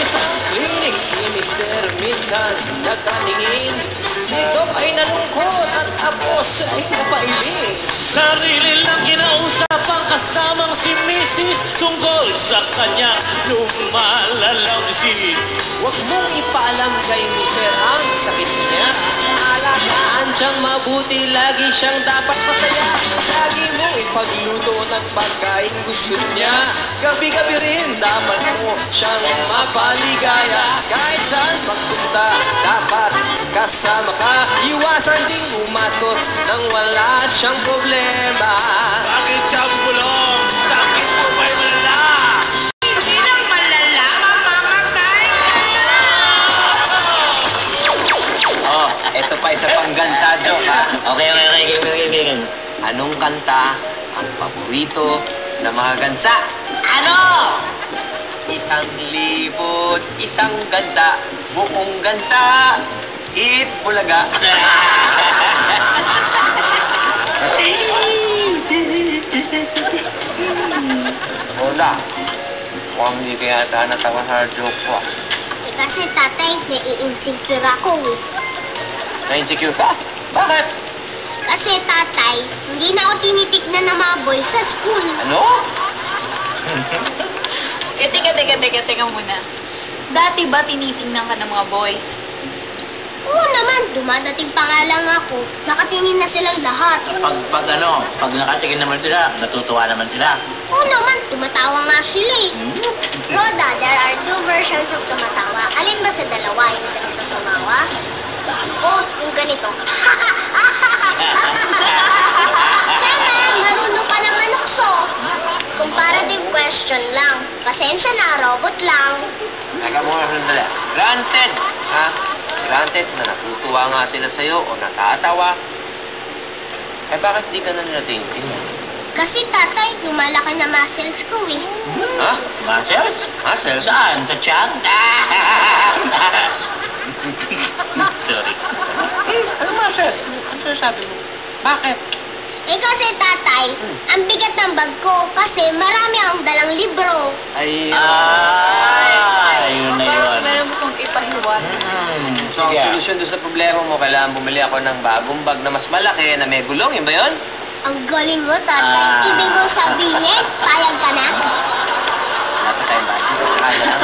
isang klinik si Mr. Minsan nagtaningin. Si Doc ay nalungkot at tapos ay napailing. Sarili lang kinausapan kasamang si Mrs. tungkol sa kanya lumalalang disease. Huwag mong ipaalam kay Mr. ang sakit niya. Alagaan siyang mabuti, lagi siyang dapat masaya. Lagi mong ipagluto ng pagkain gusto niya. Gabi-gabi rin dapat mo siyang mapaligaya. Kahit saan magpunta, dapat kasama ka. Iwasan ding umastos nang wala siyang problema. Bakit siya bulong? Sakit mo ba'y malala? Hindi lang malala, mamamatay. Oh, eto pa isa pang gansa joke ha. Okay. Anong kanta ang paborito ng mga gansa? Ano? 1,000, isang gansa, buong gansa, eat bulaga. Hola, mukhang hindi kaya ata natawa sa joke ko. Eh kasi tatay, nai-insecure ako eh. Na-insecure ka? Bakit? Kasi tatay, hindi na ako tinitignan ng mga boys sa school. Ano? Teka muna. Dati ba tinitingnan ka ng mga boys? Oo naman, dumadating pa nga lang ako. Nakatingin na silang lahat. Pag nakatingin naman sila, natutuwa naman sila. Oo naman, tumatawa nga sila eh. Roda, there are two versions of tumatawa. Alin ba sa dalawa yung ganito tumawa? O yung ganito. Sana, marunong ka ng manukso. Comparative question lang. Pasensya na, robot lang. Teka muna sandali. Granted, ha? Granted na natutuwa nga sila sa'yo o natatawa. Eh bakit di ka na nila tingin? Kasi tatay, lumalaki na muscles ko eh. Ha? Muscles? Muscles? Saan? Sa tiyan? Sorry. Ano muscles? Ano sabi mo? Bakit? Eh kasi tatay, ang bigat ng bag ko kasi marami akong dalang libro. Ay, Yun na yun. Meron gustong ipahiwat. so ang solusyon doon sa problema mo, kailangan bumili ako ng bagong bag na mas malaki na may gulong, yun ba yun? Ang galing mo, tatay. Ibig mo sabihin, payag ka na? Wala pa tayong budget, sakala lang.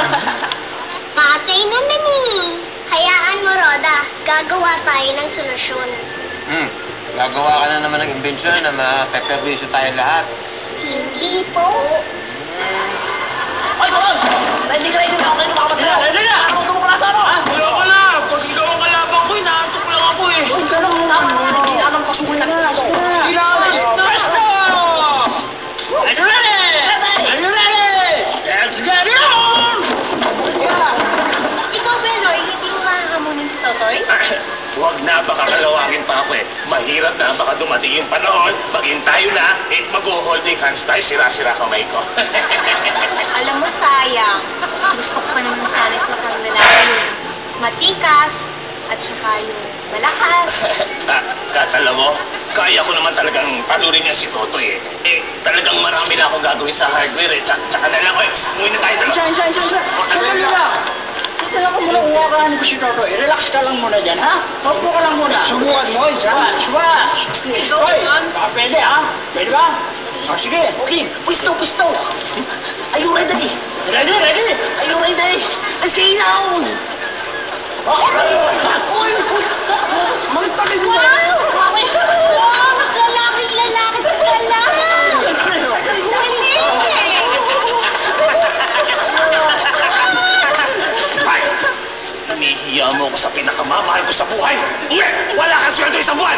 Tatay naman eh. Hayaan mo, Roda. Gagawa tayo ng solusyon. Gagawa ka na naman ng imbensyon na mapeperwisyo tayo lahat. Hindi po. Oy, Tol! Ready na ako kayo makapasaya. Ready na! Ano gusto mo pala sa ano? Kaya pala, pag ikaw ang kalaban ko, inaantok lang ako eh. Tama na, hindi na anong pasukin na ito. Sila ako Presto! Are you ready? Are you ready? Let's get it on! Ikaw, Beloy, hindi mo makakamunin si Totoy? Huwag na, baka kalawangin pa ako eh. Mahirap na, baka dumating yung panahon, maging tayo na, mag-holding hands tayo, sira-sira kamay ko. Alam mo, sayang. Gusto ko pa naman sana sa isang lalaki yung matikas at saka yung malakas. Katala mo, kaya ko naman talagang palurin niya si Totoy eh. Talagang marami na akong gagawin sa hardware eh. Tsaka na lang, umuwi na tayo dalawa. Sandali lang. Kaya ko muna uwakahan ko si Totoy. Relax ka lang muna dyan, ha? Opo ka lang muna. Subukan mo, Ijan. Subukan. Hoy, baka pwede, ha? Pwede ba? O, sige. Okay, pwesto. Are you ready? Ready? Are you ready? Let's get now! Uy! Magtagal mo. Wow! Mas lalaki pala! Nahihiya mo ako sa pinakamamahal ko sa buhay. Uwi! Wala kang sweldo isang buwan!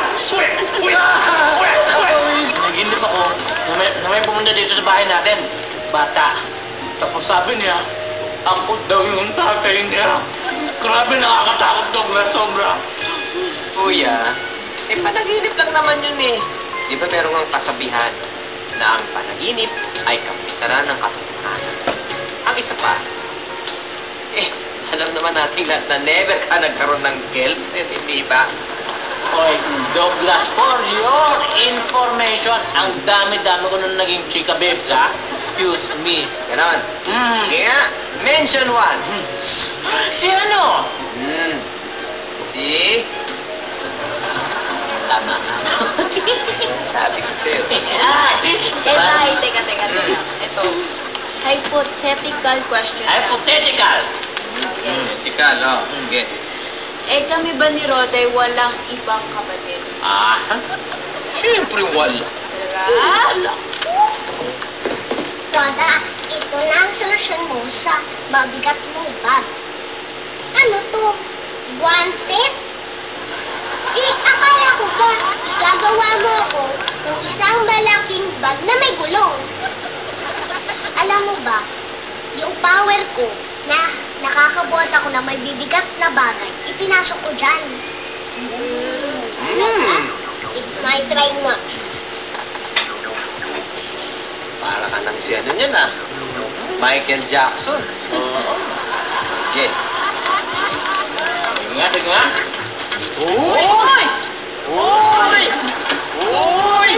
Uwi! Naginip ako na may pumunta dito sa bahay natin. Bata. Tapos sabi niya, ako daw yung tatay niya. Grabe, nakakatakot daw na sobra. Kuya, panaginip lang naman yun eh. Di ba meron ang kasabihan na ang panaginip ay kapitaran ng katotohanan. Ang isa pa, alam naman natin na never ka nagkaroon ng girlfriend, hindi ba? Oy, Douglas, for your information, ang dami-dami ko nung naging chika babes, ha? Excuse me. Ganon. Sige nga. Mention one. Si ano? Si... Tama ka. Sabi ko sa'yo. Teka. Ito. Hypothetical question. Hypothetical. Sikal, oh. Sige. Kami ba ni Roday walang ibang kapatid? Ah, Siyempre wala. Talaga? Roda, ito na ang solusyon mo sa mabigat mong bag. Ano to? Guantes? Akala ko ba igagawa mo ako ng isang malaking bag na may gulong? Alam mo ba, yung power ko na nakakabuhat ako na may bibigat na bagay, ipinasok ko dyan. May try nga. Para ka nang si ano niyan, ah. Michael Jackson. Okay. Sige nga. Uy! Uy! Uy!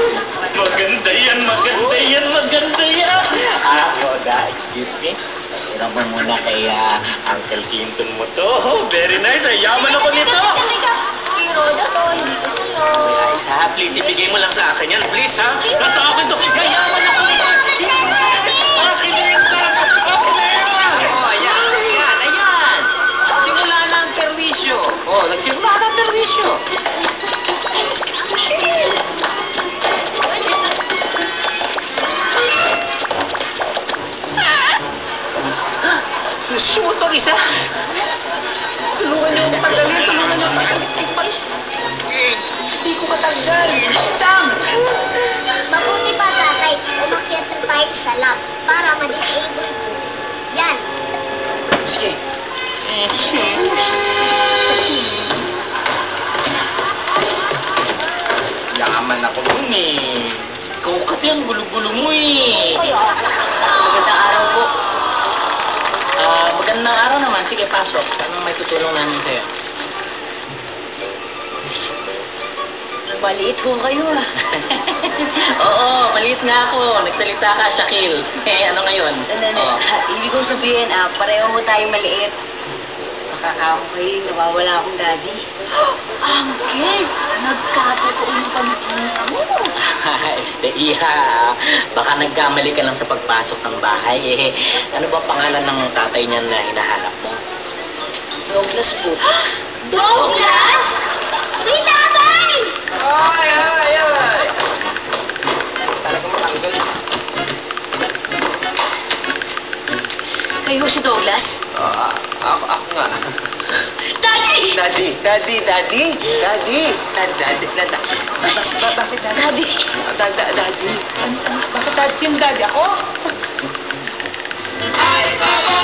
Maganda yan. Roda, excuse me. Hiram mo muna kay Uncle Clinton mo to. Very nice. Yaman ako nito. Teka. Kay Roda to, hindi to sa'yo. Isa, please, ibigay mo lang sa akin yan. Please, ha? Nasa akin to. Yaman ako nito. Akin na yan. Oh, ayan. Nagsimula na ang perwisyo. Oh, nagsimula na ang perwisyo. Shoot ang isa. Tulungan niyo akong tanggalin. Hindi ko matanggal. Sam! Mabuti pa, tatay, umakyat na tayo sa lab para ma-disable ko. Yan. Sige. Yaman ako nun eh. Ikaw kasi ang gulo-gulo mo eh. Magandang araw po. Magandang araw naman. Sige, pasok. Anong may tutulong namin sa'yo? Maliit ho kayo ah. Oo, maliit nga ako. Nagsalita ka, Shaquille. Ano ngayon? Ibig kong sabihin, pareho ho tayo maliit. Makakako kayo, nawawala akong daddy. Angel, nagkatotoo yung pamikita mo. Iha, baka nagkamali ka lang sa pagpasok ng bahay. Ano ba pangalan ng tatay niyan na hinahanap mo? Douglas po. Douglas? Si tatay! Ay! Talagang matanggal. Kayo si Douglas? Ako nga. Daddy! Daddy. Bakit daddy? Daddy? Daddy. Bakit daddy? Sino daddy? Ako? Ay, baba!